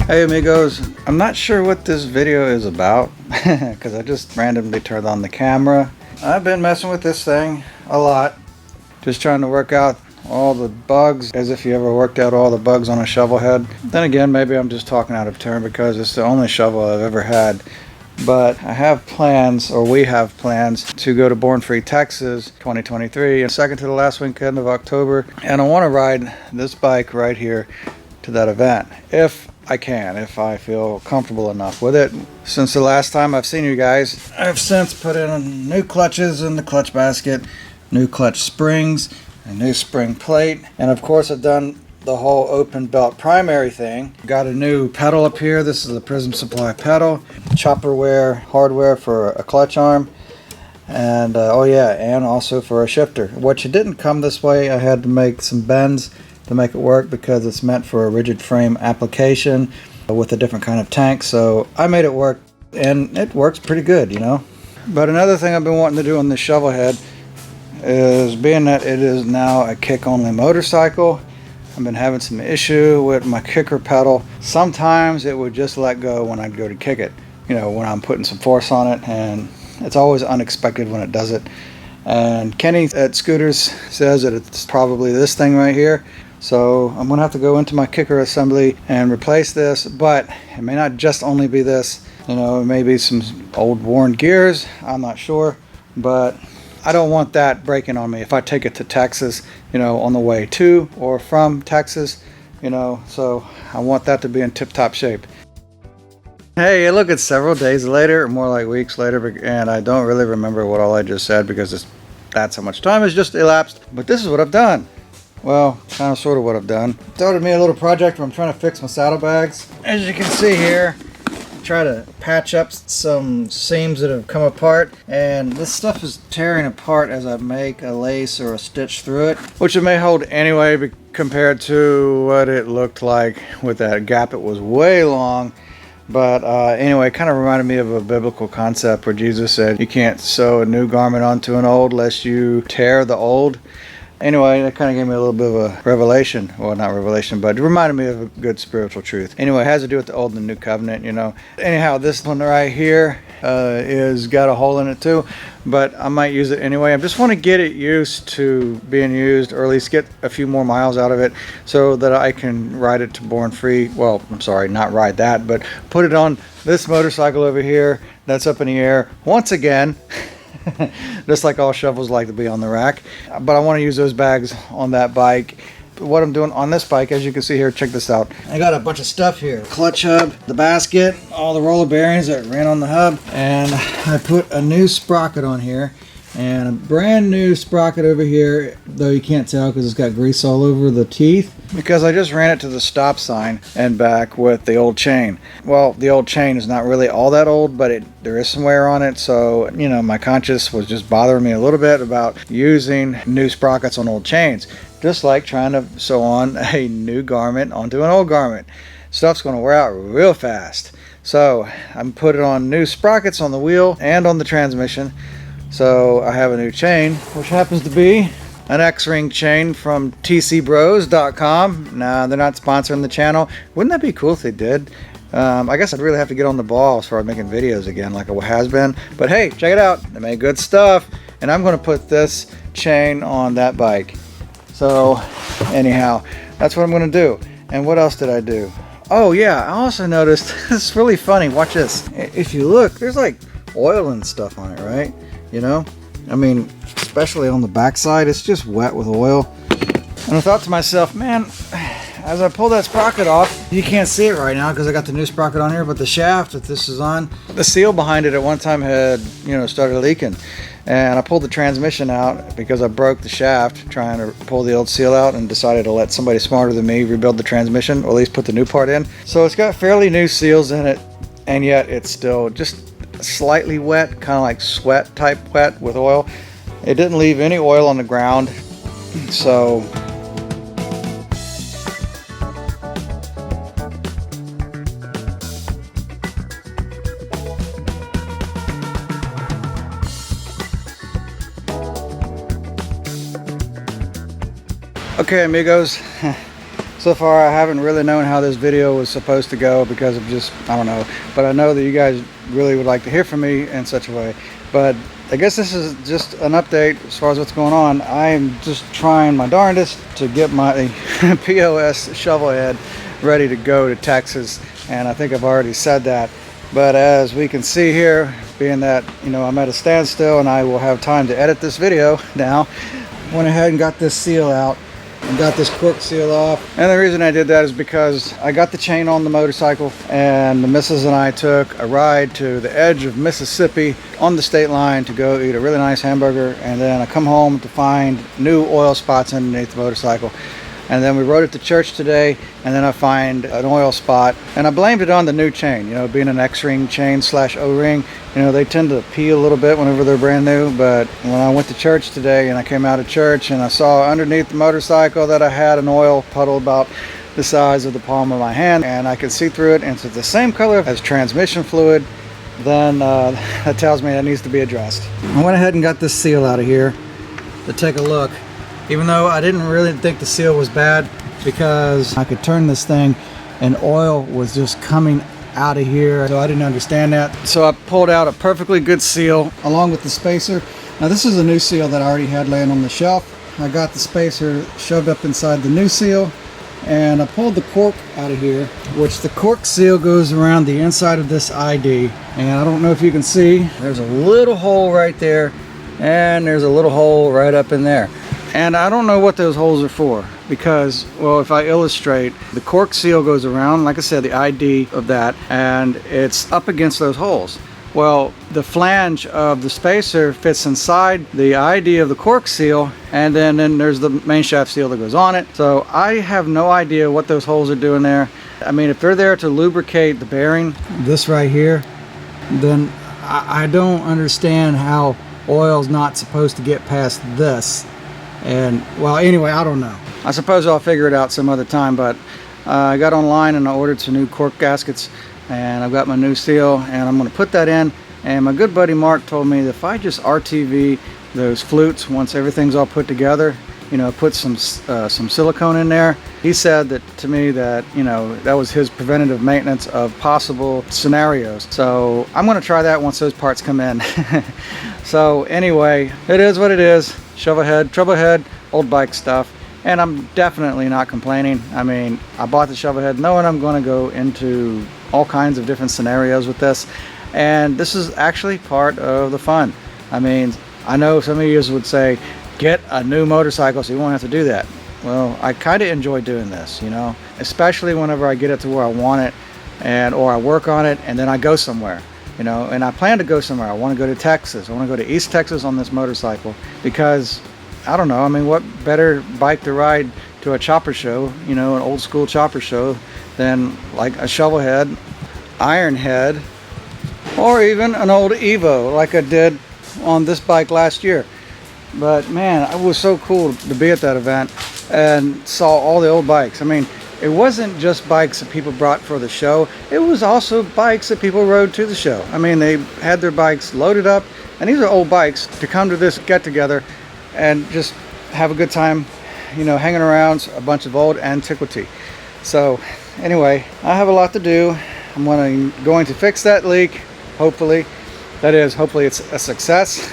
Hey amigos, I'm not sure what this video is about because I just randomly turned on the camera. I've been messing with this thing a lot, just trying to work out all the bugs, as if you ever worked out all the bugs on a shovel head. Then again, maybe I'm just talking out of turn because it's the only shovel I've ever had. But I have plans, or we have plans, to go to Born Free, Texas 2023, and second to the last weekend of October. And I want to ride this bike right here to that event, if I can, if I feel comfortable enough with it. Since the last time I've seen you guys, I've since put in new clutches in the clutch basket, new clutch springs, a new spring plate, and of course I've done the whole open belt primary thing. Got a new pedal up here. This is a Prism Supply pedal, chopperware hardware for a clutch arm, and oh yeah, and also for a shifter, which it didn't come this way. I had to make some bends to make it work because it's meant for a rigid frame application with a different kind of tank, so I made it work, and it works pretty good, you know. But another thing I've been wanting to do on this shovel head is, being that it is now a kick only motorcycle, I've been having some issue with my kicker pedal. Sometimes it would just let go when I'd go to kick it, you know, when I'm putting some force on it, and it's always unexpected when it does it. And Kenny at Scooters says that it's probably this thing right here. So I'm gonna have to go into my kicker assembly and replace this, but it may not just only be this, you know, it may be some old worn gears, I'm not sure, but I don't want that breaking on me if I take it to Texas, you know, on the way to or from Texas, you know, so I want that to be in tip-top shape. Hey, look, it's several days later, or more like weeks later, and I don't really remember what all I just said because that's how much time has just elapsed, but this is what I've done. Well, kind of sort of what I've done. Started me a little project where I'm trying to fix my saddlebags. As you can see here, try to patch up some seams that have come apart, and this stuff is tearing apart as I make a lace or a stitch through it, which it may hold anyway compared to what it looked like with that gap. It was way long, but anyway, it kind of reminded me of a biblical concept where Jesus said you can't sew a new garment onto an old lest you tear the old. Anyway, that kind of gave me a little bit of a revelation. Well, not revelation, but it reminded me of a good spiritual truth. Anyway, it has to do with the old and the new covenant, you know. Anyhow, this one right here is got a hole in it too, but I might use it anyway. I just want to get it used to being used, or at least get a few more miles out of it so that I can ride it to Born Free. Well, I'm sorry, not ride that, but put it on this motorcycle over here that's up in the air once again. Just like all shovels like to be on the rack, but I want to use those bags on that bike. What I'm doing on this bike, as you can see here, check this out. I got a bunch of stuff here: clutch hub, the basket, all the roller bearings that ran on the hub, and I put a new sprocket on here, and a brand new sprocket over here, though you can't tell because it's got grease all over the teeth, because I just ran it to the stop sign and back with the old chain. Well, the old chain is not really all that old, but there is some wear on it, so, you know, my conscience was just bothering me a little bit about using new sprockets on old chains, just like trying to sew on a new garment onto an old garment. Stuff's going to wear out real fast. So I'm putting on new sprockets on the wheel and on the transmission. So I have a new chain, which happens to be an X-ring chain from tcbros.com. Nah, they're not sponsoring the channel. Wouldn't that be cool if they did? I guess I'd really have to get on the ball as far as making videos again like it has been. But hey, check it out. They made good stuff. And I'm going to put this chain on that bike. So anyhow, that's what I'm going to do. And what else did I do? Oh yeah, I also noticed, this is really funny. Watch this. If you look, there's like oil and stuff on it, right? You know, I mean, especially on the backside, it's just wet with oil. And I thought to myself, man, as I pull that sprocket off, you can't see it right now because I got the new sprocket on here, but the shaft that this is on, the seal behind it at one time had, you know, started leaking. And I pulled the transmission out because I broke the shaft trying to pull the old seal out, and decided to let somebody smarter than me rebuild the transmission, or at least put the new part in. So it's got fairly new seals in it, and yet it's still just slightly wet, kind of like sweat type wet with oil. It didn't leave any oil on the ground, so okay amigos, So far I haven't really known how this video was supposed to go because of just, I don't know, but I know that you guys really would like to hear from me in such a way. But I guess this is just an update as far as what's going on. I am just trying my darndest to get my POS shovelhead ready to go to Texas, and I think I've already said that. But as we can see here, being that, you know, I'm at a standstill and I will have time to edit this video now, went ahead and got this seal out and got this cork seal off. And the reason I did that is because I got the chain on the motorcycle, and the missus and I took a ride to the edge of Mississippi on the state line to go eat a really nice hamburger, and then I come home to find new oil spots underneath the motorcycle. And then we rode it to church today, and then I find an oil spot, and I blamed it on the new chain, you know, being an X-ring chain slash O-ring. You know, they tend to pee a little bit whenever they're brand new, but when I went to church today and I came out of church and I saw underneath the motorcycle that I had an oil puddle about the size of the palm of my hand, and I could see through it, and it's the same color as transmission fluid, then that tells me that needs to be addressed. I went ahead and got this seal out of here to take a look. Even though I didn't really think the seal was bad, because I could turn this thing and oil was just coming out of here, so I didn't understand that. So I pulled out a perfectly good seal along with the spacer. Now this is a new seal that I already had laying on the shelf. I got the spacer shoved up inside the new seal, and I pulled the cork out of here, which the cork seal goes around the inside of this ID. And I don't know if you can see, there's a little hole right there, and there's a little hole right up in there. And I don't know what those holes are for, because, well, if I illustrate, the cork seal goes around, like I said, the ID of that, and it's up against those holes. Well, the flange of the spacer fits inside the ID of the cork seal, and then there's the main shaft seal that goes on it. So I have no idea what those holes are doing there. I mean, if they're there to lubricate the bearing, this right here, then I don't understand how oil's not supposed to get past this. And well, anyway, I don't know. I suppose I'll figure it out some other time, but I got online and I ordered some new cork gaskets, and I've got my new seal, and I'm going to put that in. And my good buddy Mark told me that if I just RTV those flutes once everything's all put together, you know, put some silicone in there, he said that to me that, you know, that was his preventative maintenance of possible scenarios. So I'm going to try that once those parts come in. So anyway, it is what it is. Shovelhead, troublehead, old bike stuff, and I'm definitely not complaining. I mean, I bought the shovelhead knowing I'm going to go into all kinds of different scenarios with this, and this is actually part of the fun. I mean, I know some of you would say, get a new motorcycle so you won't have to do that. Well, I kind of enjoy doing this, you know, especially whenever I get it to where I want it, and or I work on it and then I go somewhere. You know, and I plan to go somewhere. I want to go to Texas. I want to go to East Texas on this motorcycle because, I don't know, I mean, what better bike to ride to a chopper show, you know, an old school chopper show, than like a shovelhead, iron head, or even an old Evo like I did on this bike last year. But man, it was so cool to be at that event and saw all the old bikes. I mean, it wasn't just bikes that people brought for the show, it was also bikes that people rode to the show. I mean, they had their bikes loaded up, and these are old bikes, to come to this get-together and just have a good time, you know, hanging around a bunch of old antiquity. So anyway, I have a lot to do. I'm going to fix that leak, hopefully. That is, hopefully it's a success.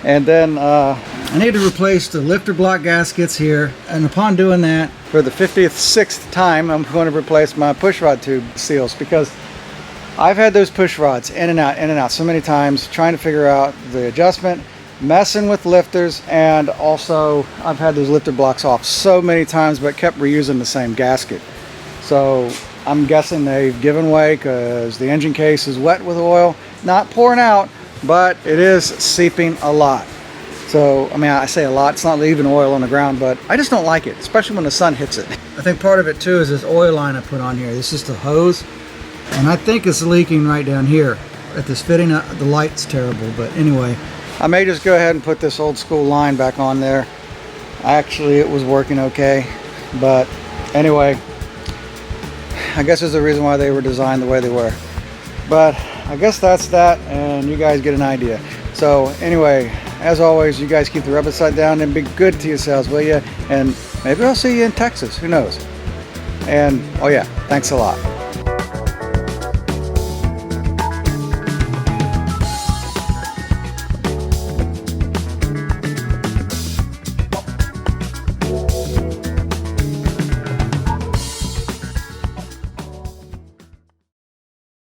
And then I need to replace the lifter block gaskets here, and upon doing that, for the 56th time, I'm going to replace my push rod tube seals, because I've had those push rods in and out so many times, trying to figure out the adjustment, messing with lifters, and also I've had those lifter blocks off so many times but kept reusing the same gasket. So I'm guessing they've given way because the engine case is wet with oil, not pouring out, but it is seeping a lot. So, I mean, I say a lot, it's not leaving oil on the ground, but I just don't like it, especially when the sun hits it. I think part of it too is this oil line I put on here. This is the hose, and I think it's leaking right down here at this fitting. The light's terrible, but anyway, I may just go ahead and put this old school line back on there. Actually, it was working okay, but anyway, I guess there's a reason why they were designed the way they were. But I guess that's that, and you guys get an idea. So anyway, as always, you guys keep the rubber side down and be good to yourselves, will you? And maybe I'll see you in Texas. Who knows? And, oh yeah, thanks a lot.